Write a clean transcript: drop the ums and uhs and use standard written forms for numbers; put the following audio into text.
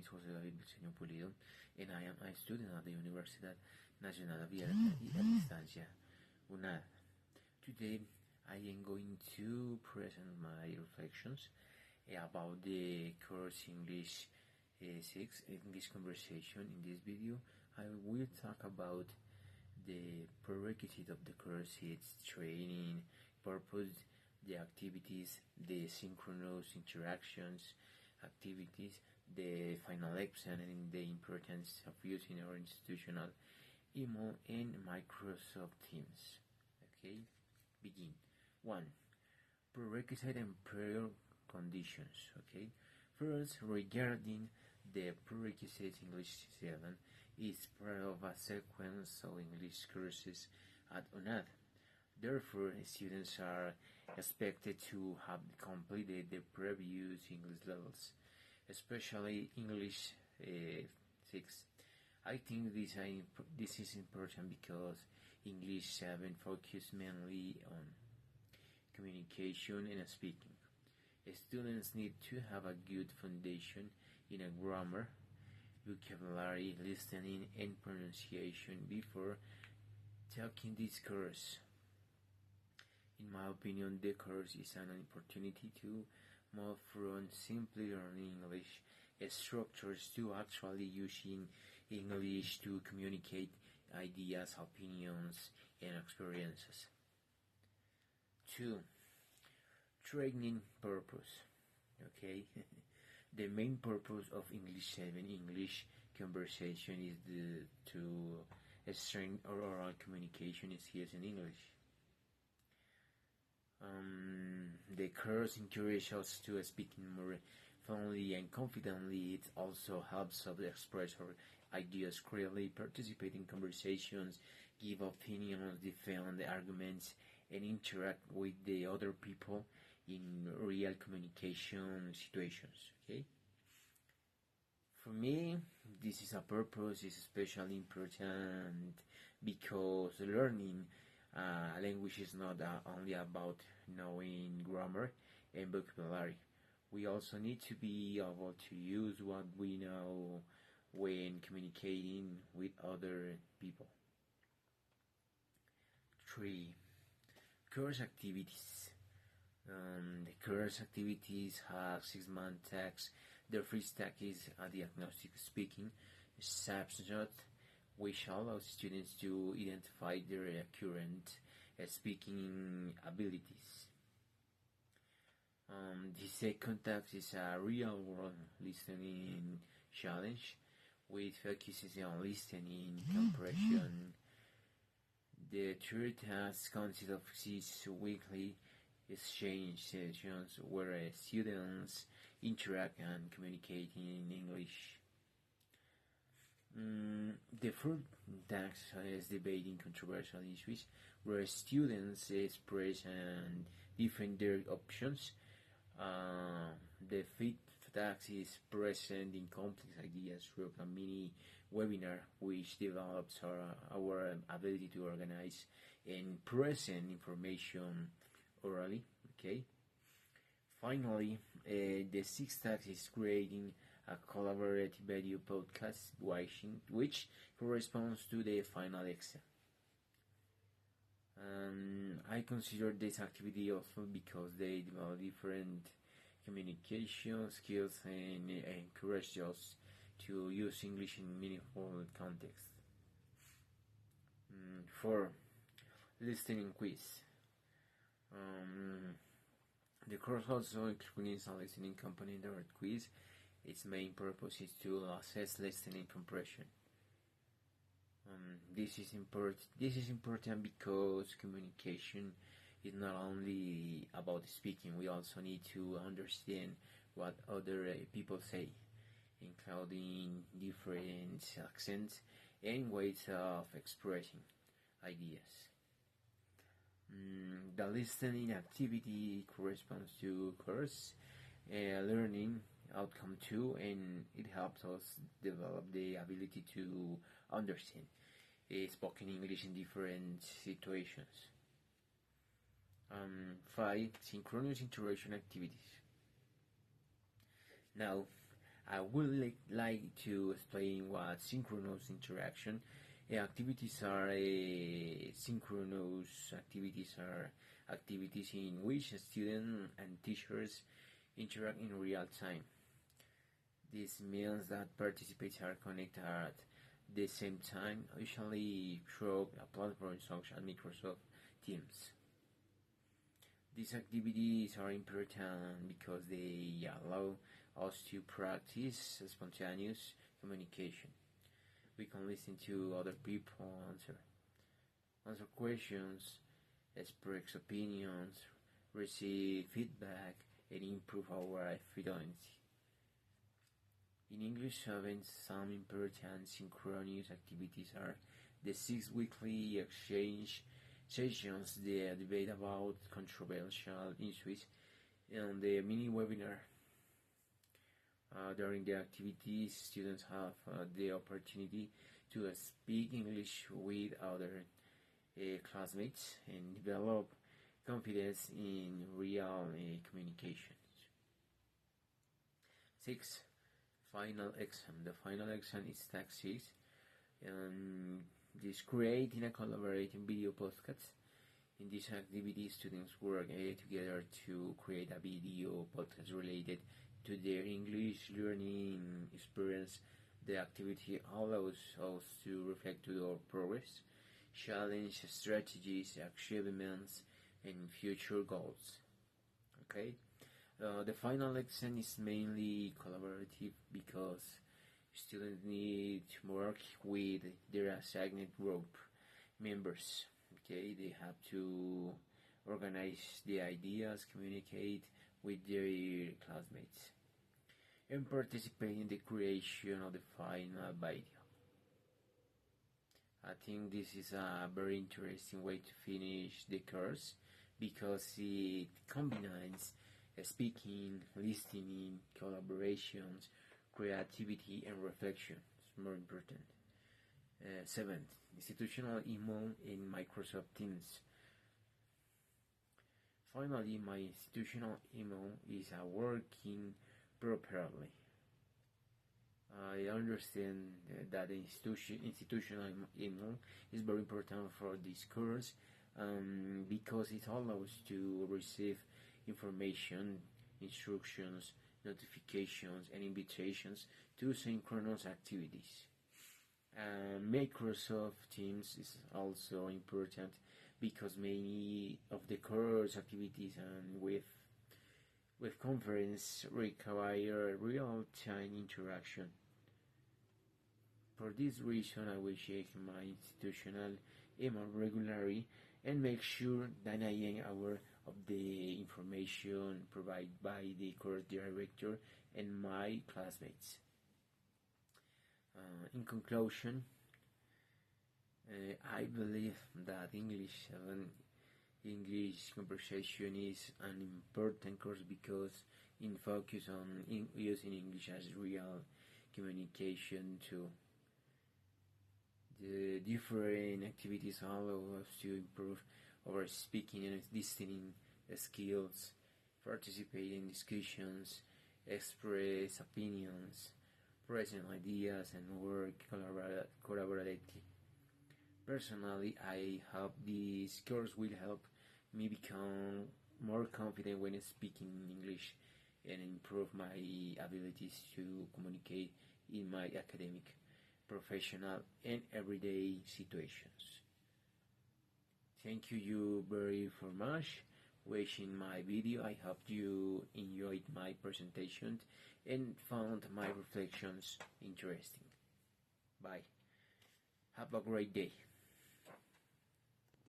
is José David Briceño Pulido, and I am a student at the Universidad Nacional Abierta y a Distancia, UNAD. Today, I am going to present my reflections about the course English VI, English Conversation. In this video, I will talk about the prerequisite of the course, its training, purpose, the activities, the synchronous interactions, activities, the final exam, and the importance of using our institutional email and Microsoft Teams. Okay, begin. 1. Prerequisite and prior conditions. Okay, first, regarding the prerequisites, English VII is part of a sequence of English courses at UNAD. Therefore, students are expected to have completed the previous English levels, especially English VI. I think this is important because English VII focuses mainly on communication and speaking. Students need to have a good foundation in a grammar, vocabulary, listening, and pronunciation before taking this course. In my opinion, the course is an opportunity to move from simply learning English structures to actually using English to communicate ideas, opinions, and experiences. 2. Training purpose. Okay, the main purpose of English VII English conversation is to strengthen oral communication skills in English. The course encourages us to speak more fluently and confidently. It also helps us express our ideas clearly, participate in conversations, give opinions, defend the arguments, and interact with the other people in real communication situations. Okay. For me, this is a purpose is especially important because learning language is not only about knowing grammar and vocabulary. We also need to be able to use what we know when communicating with other people. 3. Course activities. The course activities have 6-month tags. The first tag is a diagnostic speaking snapshot, which allows students to identify their current speaking abilities. The second task is a real-world listening challenge, which focuses on listening comprehension. The third task consists of 6 weekly exchange sessions where students interact and communicate in English. The fourth task is debating controversial issues where students express and defend their options. The fifth task is presenting complex ideas through a mini webinar, which develops our ability to organize and present information orally. Okay. Finally, the sixth task is creating a collaborative video podcast which corresponds to the final exam. I consider this activity also because they develop different communication skills and encourage us to use English in meaningful context. 4. Listening quiz. The course also includes a listening component or quiz. Its main purpose is to assess listening comprehension. This is important because communication is not only about speaking. We also need to understand what other people say, including different accents and ways of expressing ideas. The listening activity corresponds to course learning outcome 2, and it helps us develop the ability to understand spoken English in different situations. 5. Synchronous interaction activities. Now, I would like to explain what synchronous interaction activities are. Synchronous activities are activities in which students and teachers interact in real time. This means that participants are connected at the same time, usually through a platform such as Microsoft Teams. These activities are important because they allow us to practice spontaneous communication. We can listen to other people, answer questions, express opinions, receive feedback, and improve our fluency. In English VII, some important synchronous activities are the 6 weekly exchange sessions, the debate about controversial issues, and the mini webinar. During the activities, students have the opportunity to speak English with other classmates and develop confidence in real communications. 6. Final exam. The final exam is tax 6. This creating a collaborating video podcast. In this activity, students work together to create a video podcast related to their English learning experience. The activity allows us to reflect to our progress, challenge strategies, achievements, and future goals. Okay. The final exam is mainly collaborative because students need to work with their assigned group members. Okay, they have to organize the ideas, communicate with their classmates, and participate in the creation of the final video. I think this is a very interesting way to finish the course because it combines speaking, listening, collaborations, creativity, and reflection. It's more important. 7. Institutional email in Microsoft Teams. Finally, my institutional email is working properly. I understand that the institutional email is very important for this course because it allows to receive information, instructions, notifications, and invitations to synchronous activities. Microsoft Teams is also important because many of the course activities and with conference require real-time interaction. For this reason, I will check my institutional email regularly and make sure that I am aware of the information provided by the course director and my classmates. In conclusion, I believe that English conversation is an important course because it focuses on using English as real communication tool. The different activities allow us to improve our speaking and listening skills, participate in discussions, express opinions, present ideas, and work collaboratively. Personally, I hope this course will help me become more confident when speaking English and improve my abilities to communicate in my academic, professional, and everyday situations. Thank you very much watching my video. I hope you enjoyed my presentation and found my reflections interesting. Bye. Have a great day.